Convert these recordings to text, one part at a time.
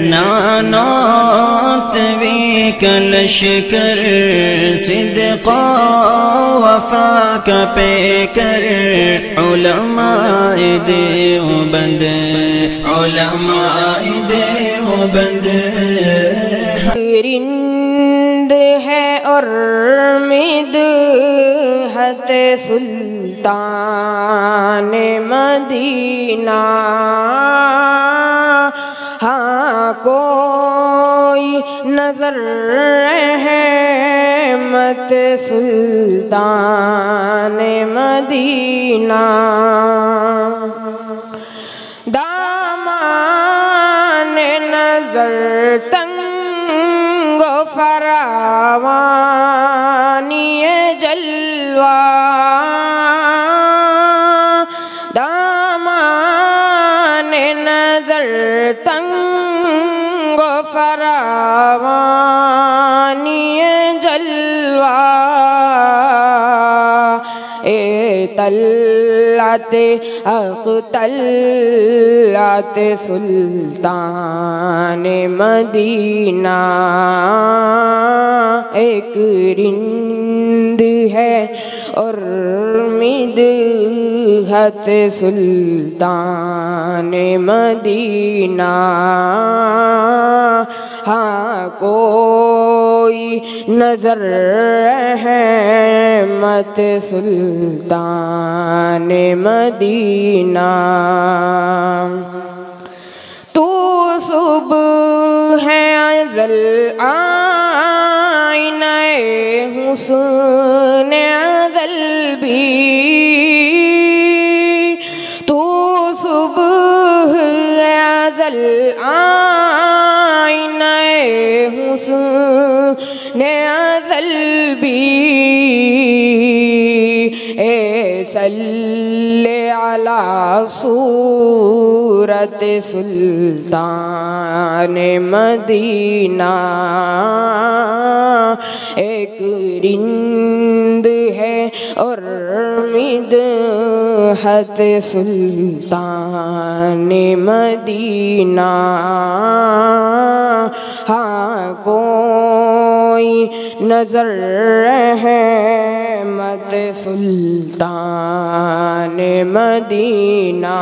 नानोत भी कलशकर सिद्क़ो वफ़ा का पेकर उलमाए देवबंद उलमाए देवबंद। रिंद है और मिदहत सुल्तान मदीना, हाँ कोई नजर रहमत सुल्तान मदीना। दामान नजर तंग फरावानी जलवा, दामान नजर तंग फरावानी जलवा। ए तल्लाते हक़ तल्लाते सुल्तान मदीना, एक रिंद है और मिदहत सुल्तान मदीना, हाँ कोई नजर रहमत सुल्तान मदीना। तू सुबह है अज़ल आईने हुस्न अज़ल भी, तू सुबह है अज़ल आईने हुस्न अज़ल भी। ए सल्ले अला सूरत सुल्तान मदीना, एक रिंद है और मिदहत सुल्तान मदीना, हाँ कोई नजर रहमत सुल्तान मदीना।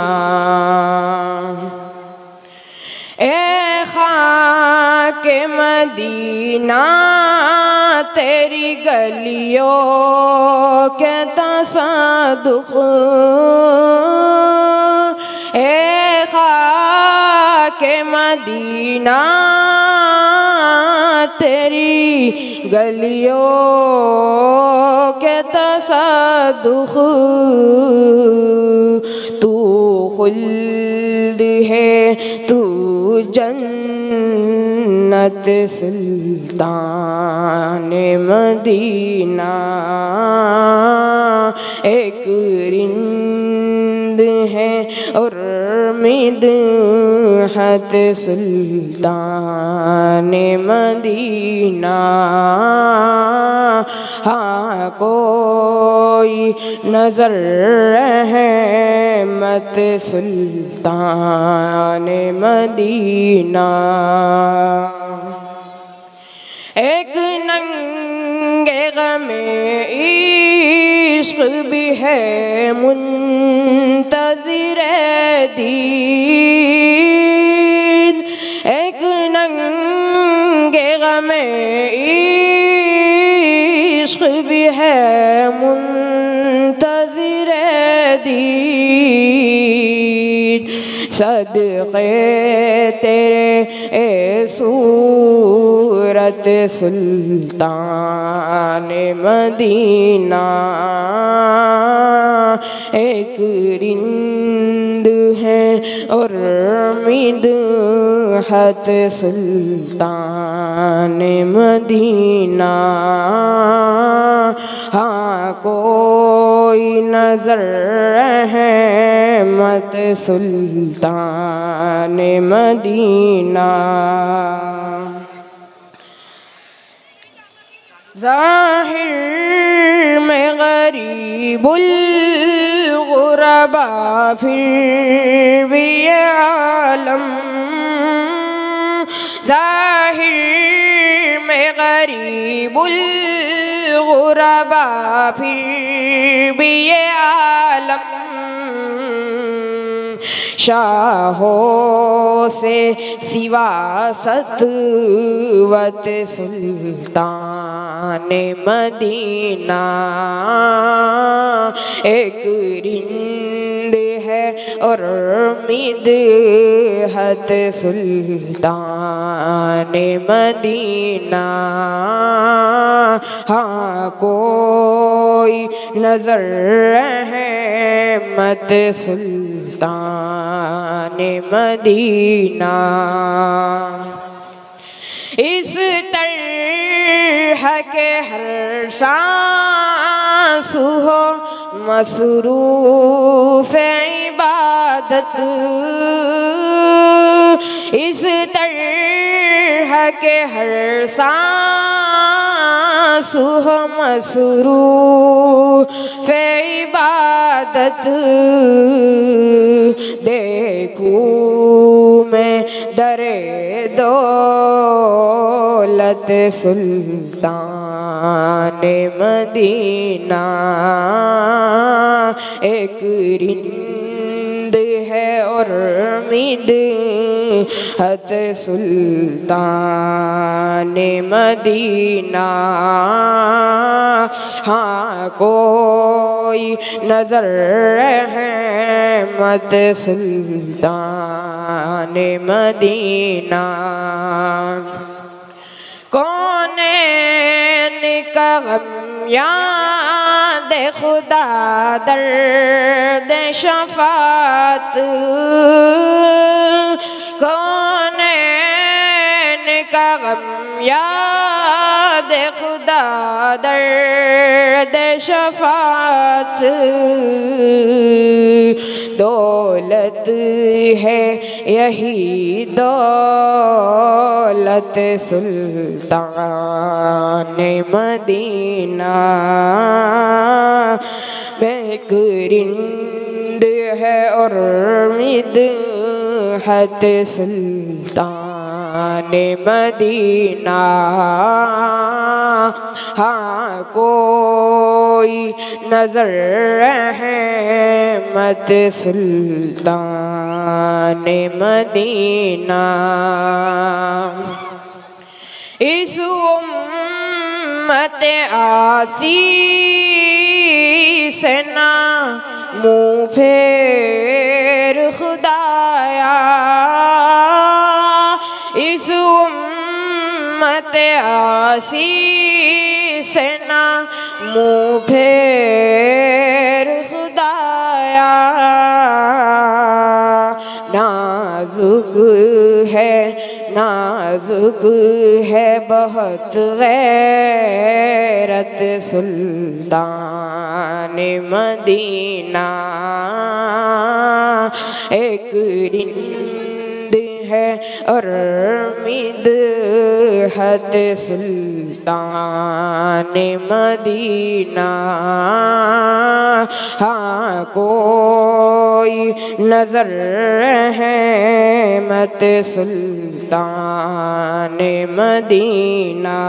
ए खाके मदीना तेरी गलियों के तसादुख, ए खाके मदीना तेरी गलियों के तसादुख। तू खुल्द है तू जन्नत सुल्तान मदीना, एक रिंद है और मिदहत सुल्तान मदीना, हाँ कोई नजर रहमत सुल्तान मदीना। एक नंगे गमे इश्क भी है मुंतज़िर दीद, एक नंगे गमे इश्क भी है मुंतज़िर दीद। सदक़े तेरे ए सूरत सुल्तान मदीना, एक रिंद है और मिदहत सुल्तान मदीना, हाँ कोई नजर रहमत सुल्तान मदीना। ज़ाहिर में गरीबुल गुरबा फिर भी ये आलम ज़ाहिर में गरीबुल गुरबा फिर भी ये आलम शाहों से सिवा सतवत सुल्तान मदीना एक रिंद है और मिदहत सुल्तान मदीना। हाँ कोई नजर रहमत सुल्तान मदीना। इस तरह के हर सांस हो मसरूफ इबादत, इस तरह के हर सांस हो मसरूफ इबादत। देखूं मैं दरे दौलत सुल्तान मदीना एक रिंद है और मिदहत सुल्तान मदीना। हाँ कोई नजर रहमत सुल्तान मदीना। कौनैन का गम याद खुदा दर्द शफात, कौनैन का गम याद खुदा दर्द शफात। दौलत है यही दौलत सुल्तान मदीना। एक रिंद है और मिदहत सुल्तान मदीना। हाँ कोई नजर रहमत सुल्तान मदीना। इस उम्मत आसी से ना मुँह फेर खुदाया, इस उम्मत आसी से ना मुँह फेर खुदाया। नाजुक है बहुत गैरत सुल्तान मदीना। एक रिंद है और मिदहत सुल्तान मदीना। हाँ कोई नजर रहमत सुल्तान मदीना।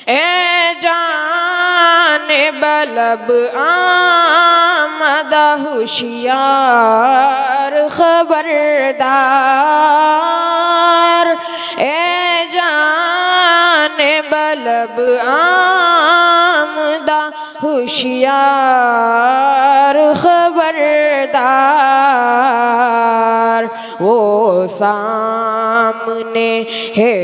ए जान बलब आमदा होशियार खबरदार, ए जान बलब आमदा होशियार खबरदार। वो सामने है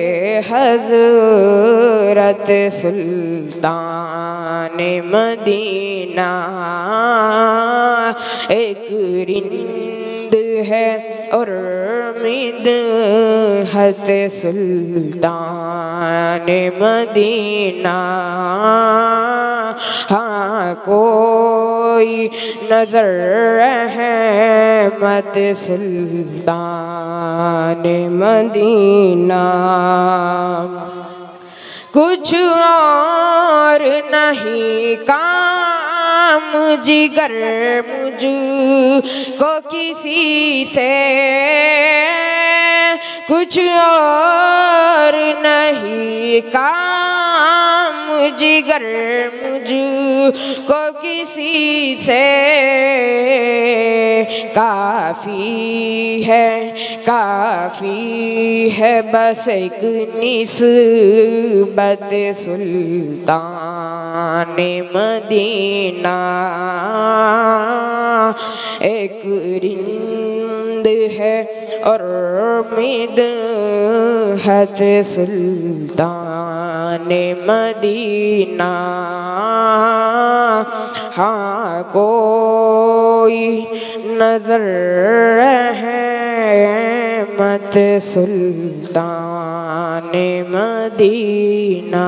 हज़रत सुल्तान मदीना। एक रिंद है और मिदहत सुल्तान मदीना। हाँ कोई नजर रहमत सुल्तान मदीना। कुछ और नहीं काम जिगर मुझको किसी से, कुछ और नहीं काम जिगर मुझको किसी से काफ़ी है बस एक निस्बत सुल्तान मदीना। एक रिंद है और मिदहत सुल्तान मदीना। हाँ कोई नजर है मत सुल्तान मदीना।